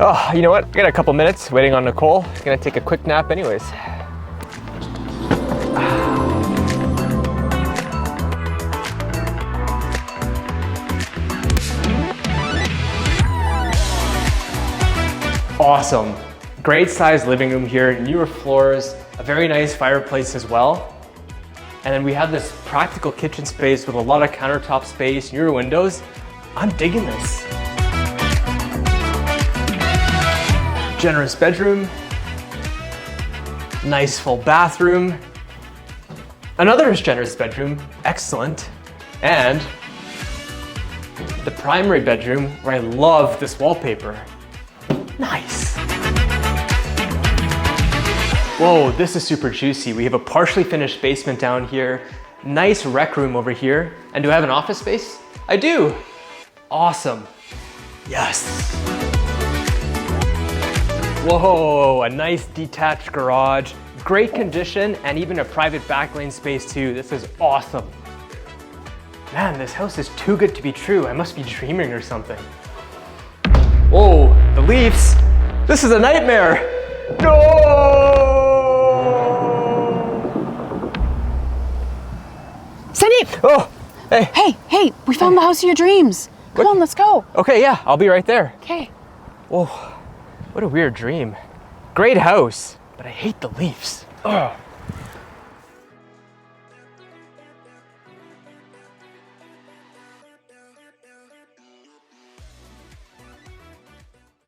Oh, you know what? I got a couple minutes waiting on Nicole. Gonna take a quick nap anyways. Awesome. Great sized living room here, newer floors, a very nice fireplace as well. And then we have this practical kitchen space with a lot of countertop space, newer windows. I'm digging this. Generous bedroom. Nice full bathroom. Another generous bedroom, excellent. And the primary bedroom where I love this wallpaper. Nice. Whoa, this is super juicy. We have a partially finished basement down here, nice rec room over here. And do I have an office space? I do. Awesome. Yes. Whoa, a nice detached garage, great condition, and even a private backlane space too. This is awesome. Man, this house is too good to be true. I must be dreaming or something. Whoa, the leaves. This is a nightmare. No! Sandeep! Oh, hey. Hey, we found the house of your dreams. Come on, let's go. Okay, yeah, I'll be right there. Okay. Whoa, what a weird dream. Great house, but I hate the leaves. Ugh.